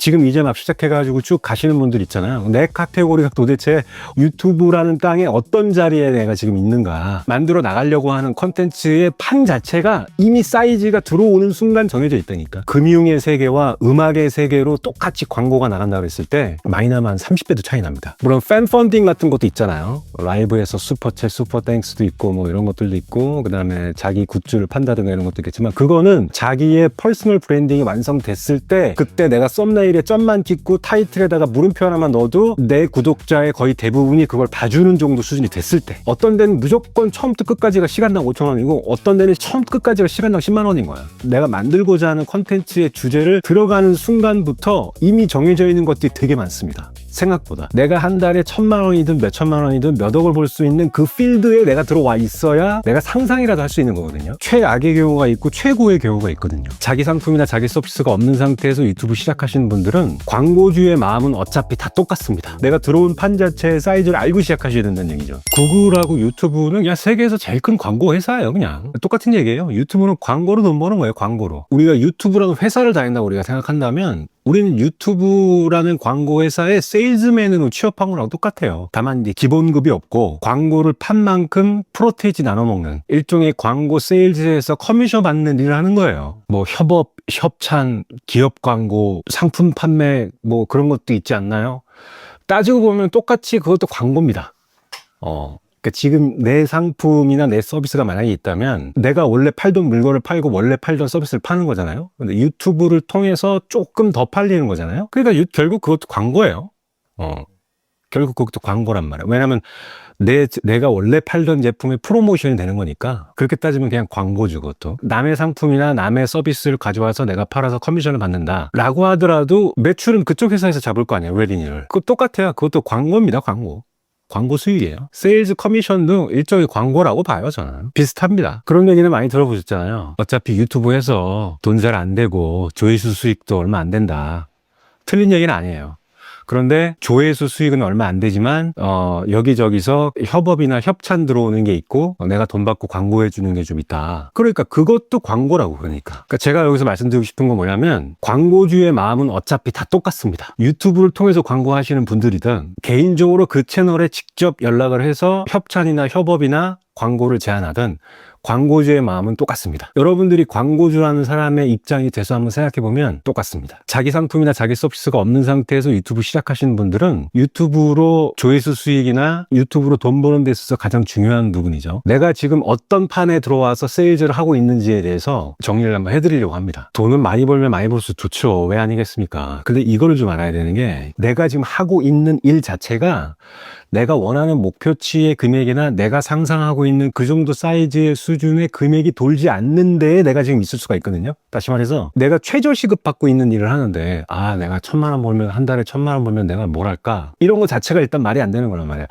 지금 이제 막 시작해가지고 쭉 가시는 분들 있잖아요. 내 카테고리가 도대체 유튜브라는 땅에 어떤 자리에 내가 지금 있는가, 만들어 나가려고 하는 컨텐츠의 판 자체가 이미 사이즈가 들어오는 순간 정해져 있다니까. 금융의 세계와 음악의 세계로 똑같이 광고가 나간다고 했을 때 많이 나면 한 30배도 차이 납니다. 물론 팬 펀딩 같은 것도 있잖아요. 라이브에서 슈퍼챗, 슈퍼땡스도 있고 뭐 이런 것들도 있고, 그 다음에 자기 굿즈를 판다든가 이런 것도 있겠지만, 그거는 자기의 퍼스널 브랜딩이 완성됐을 때, 그때 내가 썸네일에 점만 찍고 타이틀에다가 물음표 하나만 넣어도 내 구독자의 거의 대부분이 그걸 봐주는 정도 수준이 됐을 때, 어떤 데는 무조건 처음부터 끝까지가 시간당 5,000원이고 어떤 데는 처음부터 끝까지가 시간당 10만 원인 거야. 내가 만들고자 하는 컨텐츠의 주제를 들어가는 순간부터 이미 정해져 있는 것들이 되게 많습니다. 생각보다 내가 한 달에 1,000만 원이든 몇 천만 원이든 몇 억을 벌 수 있는 그 필드에 내가 들어와 있어야 내가 상상이라도 할 수 있는 거거든요. 최악의 경우가 있고 최고의 경우가 있거든요. 자기 상품이나 자기 서비스가 없는 상태에서 유튜브 시작하시는 분들은 광고주의 마음은 어차피 다 똑같습니다. 내가 들어온 판 자체의 사이즈를 알고 시작하셔야 된다는 얘기죠. 구글하고 유튜브는 그냥 세계에서 제일 큰 광고 회사예요. 그냥 똑같은 얘기예요. 유튜브는 광고로 돈 버는 거예요. 광고로. 우리가 유튜브라는 회사를 다닌다고 우리가 생각한다면, 우리는 유튜브라는 광고 회사의 세일즈맨으로 취업한 거랑 똑같아요. 다만 이제 기본급이 없고 광고를 판 만큼 프로테이지 나눠 먹는 일종의 광고 세일즈에서 커미션 받는 일을 하는 거예요. 뭐 협업, 협찬, 기업 광고, 상품 판매 뭐 그런 것도 있지 않나요? 따지고 보면 똑같이 그것도 광고입니다. 그러니까 지금 내 상품이나 내 서비스가 만약에 있다면 내가 원래 팔던 물건을 팔고 원래 팔던 서비스를 파는 거잖아요. 근데 유튜브를 통해서 조금 더 팔리는 거잖아요. 그러니까 결국 그것도 광고예요. 결국 그것도 광고란 말이에요. 왜냐하면 내가 원래 팔던 제품의 프로모션이 되는 거니까. 그렇게 따지면 그냥 광고죠. 그것도 남의 상품이나 남의 서비스를 가져와서 내가 팔아서 커미션을 받는다 라고 하더라도 매출은 그쪽 회사에서 잡을 거 아니에요. 레디니를. 그거 똑같아요. 그것도 광고입니다. 광고 수익이에요. 세일즈 커미션도 일종의 광고라고 봐요. 저는 비슷합니다. 그런 얘기는 많이 들어보셨잖아요. 어차피 유튜브에서 돈 잘 안 되고 조회수 수익도 얼마 안 된다. 틀린 얘기는 아니에요. 그런데 조회수 수익은 얼마 안 되지만 여기저기서 협업이나 협찬 들어오는 게 있고 내가 돈 받고 광고해 주는 게 좀 있다. 그러니까 그것도 광고라고. 그러니까 제가 여기서 말씀드리고 싶은 건 뭐냐면, 광고주의 마음은 어차피 다 똑같습니다. 유튜브를 통해서 광고하시는 분들이든 개인적으로 그 채널에 직접 연락을 해서 협찬이나 협업이나 광고를 제안하든 광고주의 마음은 똑같습니다. 여러분들이 광고주라는 사람의 입장이 돼서 한번 생각해보면 똑같습니다. 자기 상품이나 자기 서비스가 없는 상태에서 유튜브 시작하시는 분들은 유튜브로 조회수 수익이나 유튜브로 돈 버는 데 있어서 가장 중요한 부분이죠. 내가 지금 어떤 판에 들어와서 세일즈를 하고 있는지에 대해서 정리를 한번 해드리려고 합니다. 돈은 많이 벌면 많이 벌수록 좋죠. 왜 아니겠습니까? 근데 이거를 좀 알아야 되는 게, 내가 지금 하고 있는 일 자체가 내가 원하는 목표치의 금액이나 내가 상상하고 있는 그 정도 사이즈의 수준의 금액이 돌지 않는 데에 내가 지금 있을 수가 있거든요. 다시 말해서 내가 최저시급 받고 있는 일을 하는데, 내가 1,000만 원 벌면, 한 달에 1,000만 원 벌면 내가 뭘 할까? 이런 거 자체가 일단 말이 안 되는 거란 말이야.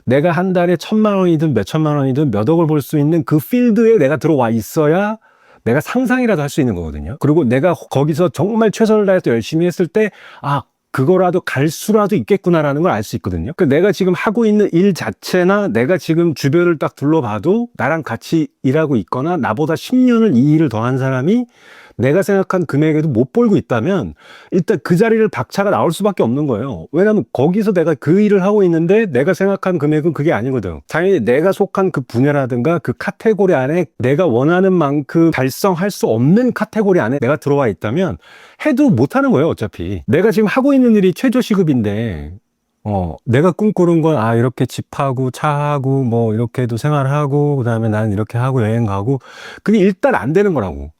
내가 한 달에 1,000만 원이든 몇 천만 원이든 몇 억을 벌 수 있는 그 필드에 내가 들어와 있어야 내가 상상이라도 할 수 있는 거거든요. 그리고 내가 거기서 정말 최선을 다해서 열심히 했을 때, 그거라도 갈 수라도 있겠구나라는 걸 알 수 있거든요. 그러니까 내가 지금 하고 있는 일 자체나 내가 지금 주변을 딱 둘러봐도 나랑 같이 일하고 있거나 나보다 10년을 이 일을 더 한 사람이 내가 생각한 금액에도 못 벌고 있다면 일단 그 자리를 박차가 나올 수밖에 없는 거예요. 왜냐하면 거기서 내가 그 일을 하고 있는데 내가 생각한 금액은 그게 아니거든. 당연히 내가 속한 그 분야라든가 그 카테고리 안에 내가 원하는 만큼 달성할 수 없는 카테고리 안에 내가 들어와 있다면 해도 못하는 거예요. 어차피 내가 지금 하고 있는 일이 최저시급인데 내가 꿈꾸는 건 이렇게 집하고 차하고 뭐 이렇게도 생활하고 그다음에 나는 이렇게 하고 여행 가고, 그게 일단 안 되는 거라고.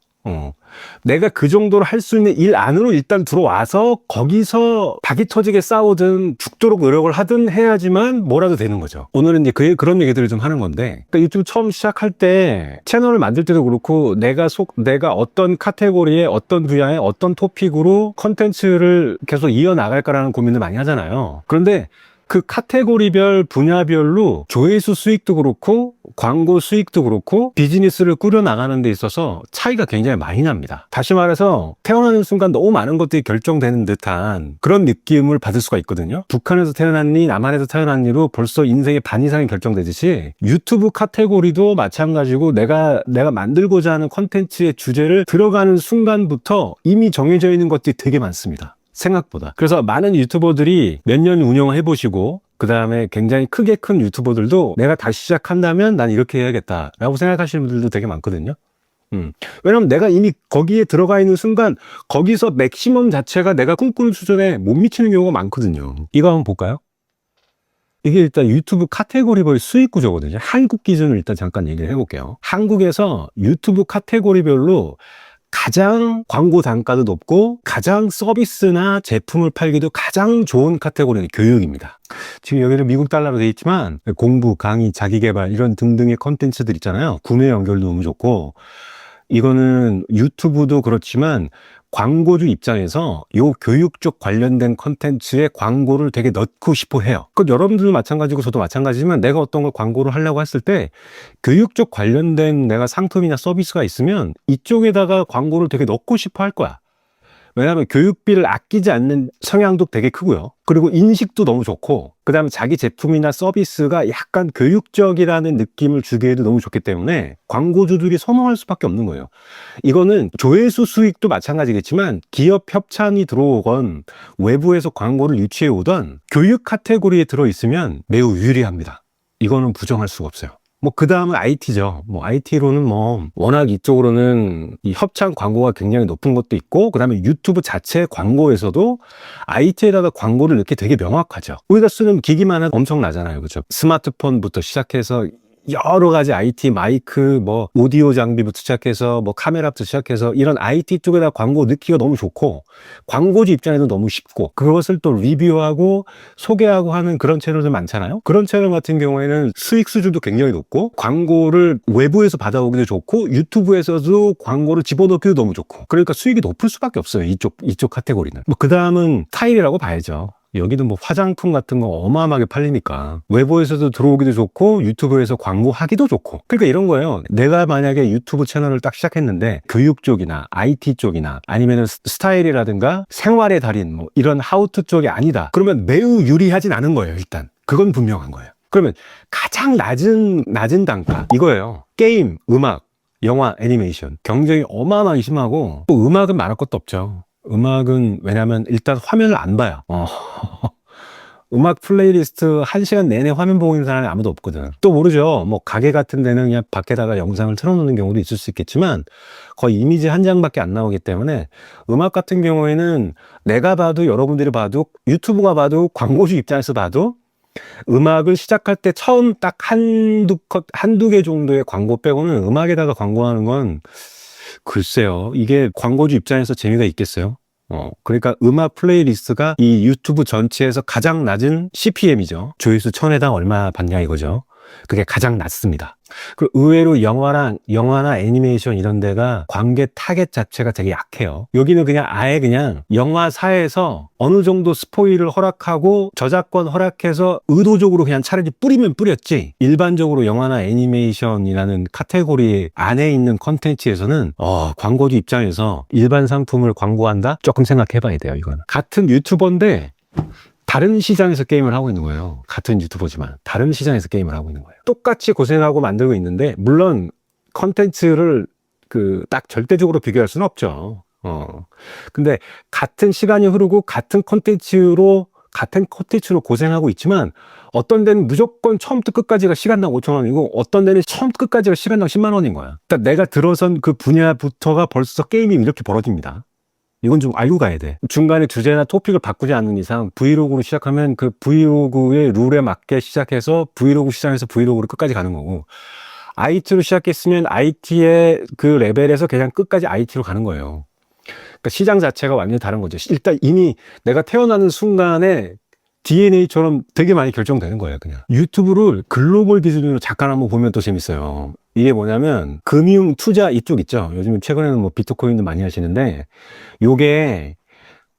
내가 그 정도로 할 수 있는 일 안으로 일단 들어와서 거기서 박이 터지게 싸우든 죽도록 노력을 하든 해야지만 뭐라도 되는 거죠. 오늘은 이제 그런 얘기들을 좀 하는 건데, 그러니까 유튜브 처음 시작할 때 채널을 만들 때도 그렇고 내가 어떤 카테고리에 어떤 분야에 어떤 토픽으로 컨텐츠를 계속 이어나갈까라는 고민을 많이 하잖아요. 그런데 그 카테고리별 분야별로 조회수 수익도 그렇고 광고 수익도 그렇고 비즈니스를 꾸려나가는 데 있어서 차이가 굉장히 많이 납니다. 다시 말해서 태어나는 순간 너무 많은 것들이 결정되는 듯한 그런 느낌을 받을 수가 있거든요. 북한에서 태어났니 남한에서 태어났니로 벌써 인생의 반 이상이 결정되듯이 유튜브 카테고리도 마찬가지고 내가 만들고자 하는 컨텐츠의 주제를 들어가는 순간부터 이미 정해져 있는 것들이 되게 많습니다. 생각보다. 그래서 많은 유튜버들이 몇 년 운영을 해보시고 그 다음에 굉장히 크게 큰 유튜버들도 내가 다시 시작한다면 난 이렇게 해야겠다라고 생각하시는 분들도 되게 많거든요. 왜냐면 내가 이미 거기에 들어가 있는 순간 거기서 맥시멈 자체가 내가 꿈꾸는 수준에 못 미치는 경우가 많거든요. 이거 한번 볼까요? 이게 일단 유튜브 카테고리별 수익 구조거든요. 한국 기준을 일단 잠깐 얘기를 해볼게요. 한국에서 유튜브 카테고리별로 가장 광고 단가도 높고 가장 서비스나 제품을 팔기도 가장 좋은 카테고리는 교육입니다. 지금 여기는 미국 달러로 되어 있지만 공부, 강의, 자기계발 이런 등등의 컨텐츠들 있잖아요. 구매 연결도 너무 좋고 이거는 유튜브도 그렇지만 광고주 입장에서 요 교육 쪽 관련된 컨텐츠에 광고를 되게 넣고 싶어 해요. 그 여러분들도 마찬가지고 저도 마찬가지지만 내가 어떤 걸 광고를 하려고 했을 때 교육 쪽 관련된 내가 상품이나 서비스가 있으면 이쪽에다가 광고를 되게 넣고 싶어 할 거야. 왜냐하면 교육비를 아끼지 않는 성향도 되게 크고요. 그리고 인식도 너무 좋고 그 다음에 자기 제품이나 서비스가 약간 교육적이라는 느낌을 주기에도 너무 좋기 때문에 광고주들이 선호할 수밖에 없는 거예요. 이거는 조회수 수익도 마찬가지겠지만 기업 협찬이 들어오건 외부에서 광고를 유치해 오던 교육 카테고리에 들어있으면 매우 유리합니다. 이거는 부정할 수가 없어요. 뭐 그 다음은 IT죠. 뭐 IT로는 뭐 워낙 이쪽으로는 이 협찬 광고가 굉장히 높은 것도 있고 그 다음에 유튜브 자체 광고에서도 IT에다가 광고를 넣기 되게 명확하죠. 우리가 쓰는 기기만 해도 엄청나잖아요. 그렇죠? 스마트폰부터 시작해서 여러 가지 IT 마이크, 뭐 오디오 장비부터 시작해서 뭐 카메라부터 시작해서 이런 IT 쪽에다 광고 넣기가 너무 좋고 광고주 입장에도 너무 쉽고 그것을 또 리뷰하고 소개하고 하는 그런 채널들 많잖아요. 그런 채널 같은 경우에는 수익 수준도 굉장히 높고 광고를 외부에서 받아오기도 좋고 유튜브에서도 광고를 집어넣기도 너무 좋고 그러니까 수익이 높을 수밖에 없어요. 이쪽 카테고리는. 뭐 그 다음은 스타일이라고 봐야죠. 여기도 뭐 화장품 같은 거 어마어마하게 팔리니까 외부에서도 들어오기도 좋고 유튜브에서 광고하기도 좋고 그러니까 이런 거예요. 내가 만약에 유튜브 채널을 딱 시작했는데 교육 쪽이나 IT 쪽이나 아니면 스타일이라든가 생활의 달인 뭐 이런 하우투 쪽이 아니다. 그러면 매우 유리하진 않은 거예요. 일단 그건 분명한 거예요. 그러면 가장 낮은 단가 이거예요. 게임, 음악, 영화, 애니메이션 경쟁이 어마어마하게 심하고 또 음악은 말할 것도 없죠. 음악은 왜냐면 일단 화면을 안 봐요. 음악 플레이리스트 1시간 내내 화면 보고 있는 사람이 아무도 없거든. 또 모르죠. 뭐 가게 같은 데는 그냥 밖에다가 영상을 틀어놓는 경우도 있을 수 있겠지만 거의 이미지 한 장밖에 안 나오기 때문에 음악 같은 경우에는 내가 봐도 여러분들이 봐도 유튜브가 봐도 광고주 입장에서 봐도 음악을 시작할 때 처음 딱 한두 개 정도의 광고 빼고는 음악에다가 광고하는 건 글쎄요. 이게 광고주 입장에서 재미가 있겠어요? 그러니까 음악 플레이리스트가 이 유튜브 전체에서 가장 낮은 CPM이죠. 조회수 1000회당 얼마 받냐 이거죠. 그게 가장 낮습니다. 그 의외로 영화나 애니메이션 이런 데가 관계 타겟 자체가 되게 약해요. 여기는 그냥 아예 그냥 영화사에서 어느 정도 스포일을 허락하고 저작권 허락해서 의도적으로 그냥 차라리 뿌리면 뿌렸지 일반적으로 영화나 애니메이션이라는 카테고리 안에 있는 컨텐츠에서는 광고주 입장에서 일반 상품을 광고한다? 조금 생각해 봐야 돼요. 이거는 같은 유튜버인데 다른 시장에서 게임을 하고 있는 거예요. 같은 유튜버지만 다른 시장에서 게임을 하고 있는 거예요. 똑같이 고생하고 만들고 있는데 물론 컨텐츠를 딱 절대적으로 비교할 수는 없죠. 근데 같은 시간이 흐르고 같은 컨텐츠로 고생하고 있지만 어떤 데는 무조건 처음부터 끝까지가 시간당 5,000원이고 어떤 데는 처음부터 끝까지가 시간당 10만 원인 거야. 그러니까 내가 들어선 그 분야부터가 벌써 게임이 이렇게 벌어집니다. 이건 좀 알고 가야 돼. 중간에 주제나 토픽을 바꾸지 않는 이상 브이로그로 시작하면 그 브이로그의 룰에 맞게 시작해서 브이로그 시작해서 브이로그로 끝까지 가는 거고 IT로 시작했으면 IT의 그 레벨에서 그냥 끝까지 IT로 가는 거예요. 그러니까 시장 자체가 완전히 다른 거죠. 일단 이미 내가 태어나는 순간에 DNA처럼 되게 많이 결정되는 거예요, 그냥. 유튜브를 글로벌 기준으로 잠깐 한번 보면 또 재밌어요. 이게 뭐냐면, 금융, 투자 이쪽 있죠. 요즘 최근에는 뭐 비트코인도 많이 하시는데, 요게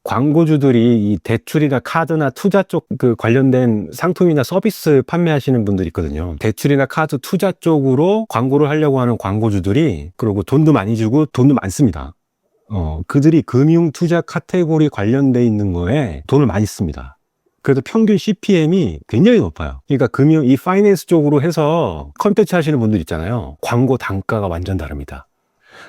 광고주들이 이 대출이나 카드나 투자 쪽 관련된 상품이나 서비스 판매하시는 분들이 있거든요. 대출이나 카드 투자 쪽으로 광고를 하려고 하는 광고주들이, 그리고 돈도 많이 주고 돈도 많습니다. 그들이 금융, 투자 카테고리 관련돼 있는 거에 돈을 많이 씁니다. 그래도 평균 CPM이 굉장히 높아요. 그러니까 금융, 이 파이낸스 쪽으로 해서 컨텐츠 하시는 분들 있잖아요. 광고 단가가 완전 다릅니다.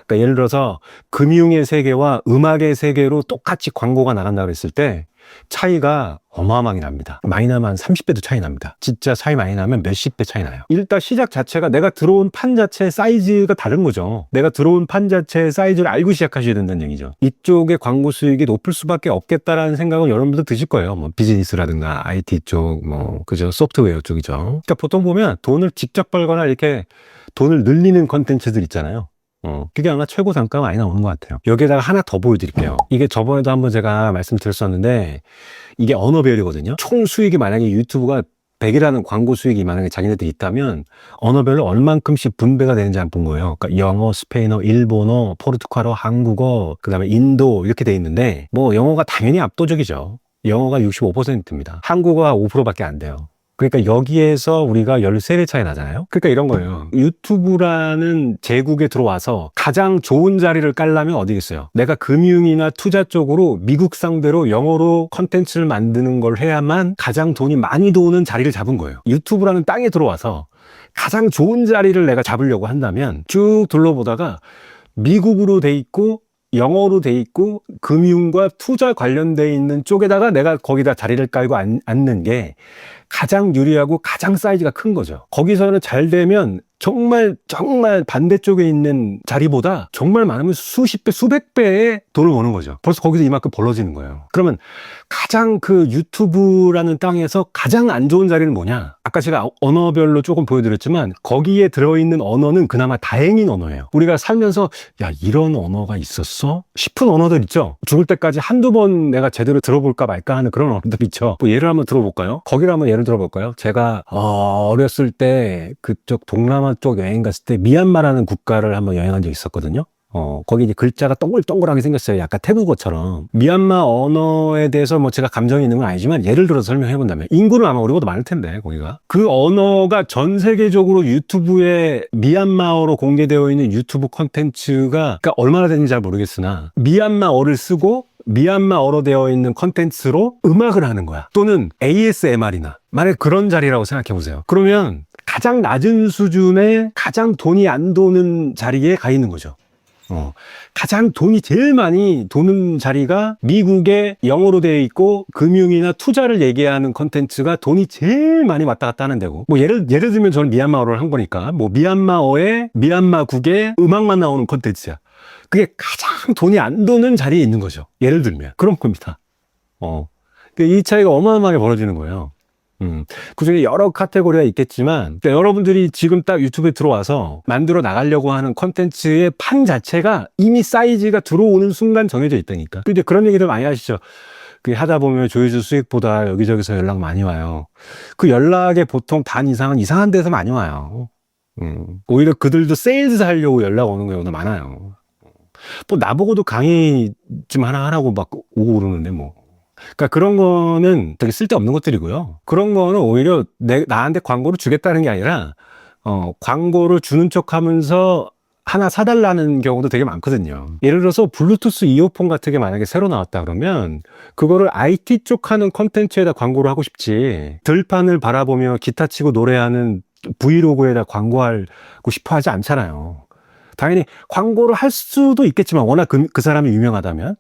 그러니까 예를 들어서 금융의 세계와 음악의 세계로 똑같이 광고가 나간다 그랬을 때 차이가 어마어마하게 납니다. 많이 나면 한 30배도 차이 납니다. 진짜 차이 많이 나면 몇십 배 차이 나요. 일단 시작 자체가 내가 들어온 판 자체의 사이즈가 다른 거죠. 내가 들어온 판 자체의 사이즈를 알고 시작하셔야 된다는 얘기죠. 이쪽의 광고 수익이 높을 수밖에 없겠다라는 생각은 여러분도 드실 거예요. 뭐 비즈니스라든가 IT 쪽, 뭐 그죠, 소프트웨어 쪽이죠. 그러니까 보통 보면 돈을 직접 벌거나 이렇게 돈을 늘리는 컨텐츠들 있잖아요. 그게 아마 최고 단가가 많이 나오는 것 같아요. 여기에다가 하나 더 보여드릴게요. 이게 저번에도 한번 제가 말씀드렸었는데 이게 언어별이거든요. 총 수익이 만약에 유튜브가 100이라는 광고 수익이 만약에 자기네들이 있다면 언어별로 얼만큼씩 분배가 되는지 한번 본 거예요. 그러니까 영어, 스페인어, 일본어, 포르투갈어, 한국어, 그 다음에 인도 이렇게 돼 있는데 뭐 영어가 당연히 압도적이죠. 영어가 65%입니다. 한국어가 5%밖에 안 돼요. 그러니까 여기에서 우리가 13배 차이 나잖아요. 그러니까 이런 거예요. 유튜브라는 제국에 들어와서 가장 좋은 자리를 깔려면 어디겠어요? 내가 금융이나 투자 쪽으로 미국 상대로 영어로 컨텐츠를 만드는 걸 해야만 가장 돈이 많이 도는 자리를 잡은 거예요. 유튜브라는 땅에 들어와서 가장 좋은 자리를 내가 잡으려고 한다면 쭉 둘러보다가 미국으로 돼 있고 영어로 돼 있고 금융과 투자 관련돼 있는 쪽에다가 내가 거기다 자리를 깔고 앉는 게 가장 유리하고 가장 사이즈가 큰 거죠. 거기서는 잘 되면 정말 반대쪽에 있는 자리보다 정말 많으면 수십 배, 수백 배의 돈을 버는 거죠. 벌써 거기서 이만큼 벌어지는 거예요. 그러면 가장 그 유튜브라는 땅에서 가장 안 좋은 자리는 뭐냐? 아까 제가 언어별로 조금 보여드렸지만 거기에 들어있는 언어는 그나마 다행인 언어예요. 우리가 살면서 야, 이런 언어가 있었어? 싶은 언어들 있죠? 죽을 때까지 한두 번 내가 제대로 들어볼까 말까 하는 그런 언어들 있죠. 뭐 예를 한번 들어볼까요? 거기를 한번 예를 들어볼까요? 제가 어렸을 때 그쪽 동남아 쪽 여행 갔을 때 미얀마라는 국가를 한번 여행한 적이 있었거든요. 거기 이제 글자가 동글동글하게 생겼어요. 약간 태국어처럼. 미얀마 언어에 대해서 뭐 제가 감정이 있는 건 아니지만 예를 들어서 설명해 본다면 인구는 아마 우리보다 많을 텐데 거기가. 그 언어가 전 세계적으로 유튜브에 미얀마어로 공개되어 있는 유튜브 콘텐츠가 그러니까 얼마나 되는지 잘 모르겠으나 미얀마어를 쓰고 미얀마어로 되어 있는 컨텐츠로 음악을 하는 거야. 또는 ASMR이나 만약 그런 자리라고 생각해 보세요. 그러면 가장 낮은 수준의 가장 돈이 안 도는 자리에 가 있는 거죠. 가장 돈이 제일 많이 도는 자리가 미국의 영어로 되어 있고 금융이나 투자를 얘기하는 컨텐츠가 돈이 제일 많이 왔다 갔다 하는 데고 뭐 예를 들면 저는 미얀마어를 한 거니까 뭐 미얀마어에 미얀마국의 음악만 나오는 컨텐츠야. 그게 가장 돈이 안 도는 자리에 있는 거죠. 예를 들면 그런 겁니다. 이 차이가 어마어마하게 벌어지는 거예요. 그중에 여러 카테고리가 있겠지만 그러니까 여러분들이 지금 딱 유튜브에 들어와서 만들어 나가려고 하는 컨텐츠의 판 자체가 이미 사이즈가 들어오는 순간 정해져 있다니까. 근데 그런 얘기들 많이 하시죠. 그 하다 보면 조회수 수익보다 여기저기서 연락 많이 와요. 그 연락의 보통 반 이상은 이상한 데서 많이 와요. 오히려 그들도 세일즈 하려고 연락 오는 경우도 많아요. 뭐 나보고도 강의 좀 하나 하라고 막 오고 그러는데 뭐. 그러니까 그런 거는 되게 쓸데없는 것들이고요. 그런 거는 오히려 나한테 광고를 주겠다는 게 아니라 광고를 주는 척 하면서 하나 사달라는 경우도 되게 많거든요. 예를 들어서 블루투스 이어폰 같은 게 만약에 새로 나왔다 그러면 그거를 IT 쪽 하는 컨텐츠에다 광고를 하고 싶지 들판을 바라보며 기타 치고 노래하는 브이로그에다 광고하고 싶어 하지 않잖아요. 당연히 광고를 할 수도 있겠지만 워낙 그 사람이 유명하다면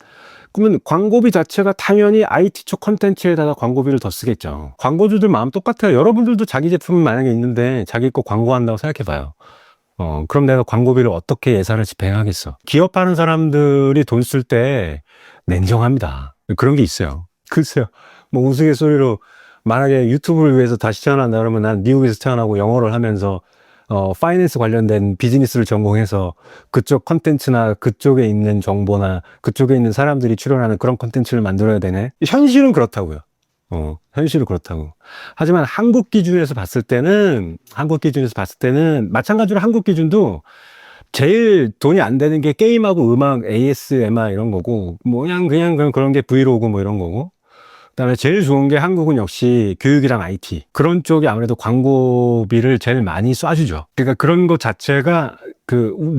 그러면 광고비 자체가 당연히 IT 쪽 컨텐츠에다가 광고비를 더 쓰겠죠. 광고주들 마음 똑같아요. 여러분들도 자기 제품 만약에 있는데 자기 거 광고한다고 생각해봐요. 그럼 내가 광고비를 어떻게 예산을 집행하겠어? 기업하는 사람들이 돈 쓸 때 냉정합니다. 그런 게 있어요. 글쎄요. 뭐 우스갯소리로 만약에 유튜브를 위해서 다시 태어난다 그러면 난 미국에서 태어나고 영어를 하면서 파이낸스 관련된 비즈니스를 전공해서 그쪽 컨텐츠나 그쪽에 있는 정보나 그쪽에 있는 사람들이 출연하는 그런 컨텐츠를 만들어야 되네. 현실은 그렇다고요. 현실은 그렇다고. 하지만 한국 기준에서 봤을 때는 마찬가지로 한국 기준도 제일 돈이 안 되는 게 게임하고 음악, ASMR 이런 거고, 뭐 그냥 그런 게 브이로그 뭐 이런 거고. 그다음에 제일 좋은 게 한국은 역시 교육이랑 IT 그런 쪽이 아무래도 광고비를 제일 많이 쏴주죠. 그러니까 그런 것 자체가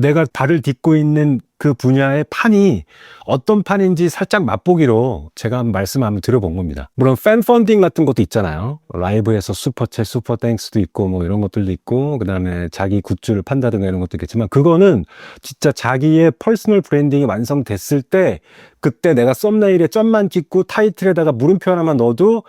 내가 발을 딛고 있는 그 분야의 판이 어떤 판인지 살짝 맛보기로 제가 말씀 한번 드려본 겁니다. 물론 팬 펀딩 같은 것도 있잖아요. 라이브에서 슈퍼챗, 슈퍼땡스도 있고 뭐 이런 것들도 있고, 그 다음에 자기 굿즈를 판다든가 이런 것도 있겠지만, 그거는 진짜 자기의 퍼스널 브랜딩이 완성됐을 때, 그때 내가 썸네일에 점만 찍고 타이틀에다가 물음표 하나만 넣어도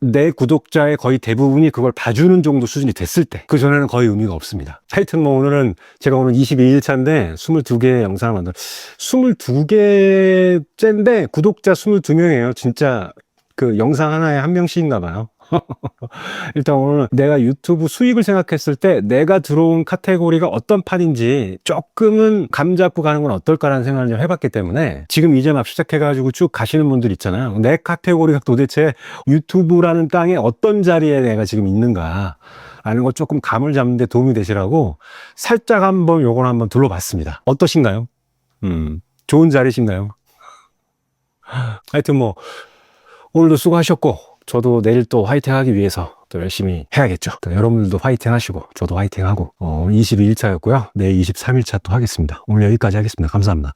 내 구독자의 거의 대부분이 그걸 봐주는 정도 수준이 됐을 때, 그 전에는 거의 의미가 없습니다. 하여튼 뭐 오늘은 제가 오늘 22일차인데 22개의 영상을 만들어, 22개째인데 구독자 22명이에요. 진짜 그 영상 하나에 한 명씩인가 봐요. 일단 오늘 내가 유튜브 수익을 생각했을 때 내가 들어온 카테고리가 어떤 판인지 조금은 감 잡고 가는 건 어떨까라는 생각을 좀 해봤기 때문에, 지금 이제 막 시작해가지고 쭉 가시는 분들 있잖아요. 내 카테고리가 도대체 유튜브라는 땅에 어떤 자리에 내가 지금 있는가 라는 거 조금 감을 잡는 데 도움이 되시라고 살짝 한번 요걸 한번 둘러봤습니다. 어떠신가요? 좋은 자리신가요? 하여튼 뭐 오늘도 수고하셨고, 저도 내일 또 화이팅 하기 위해서 또 열심히 해야겠죠. 여러분들도 화이팅 하시고 저도 화이팅 하고, 22일차였고요. 내일 23일차 또 하겠습니다. 오늘 여기까지 하겠습니다. 감사합니다.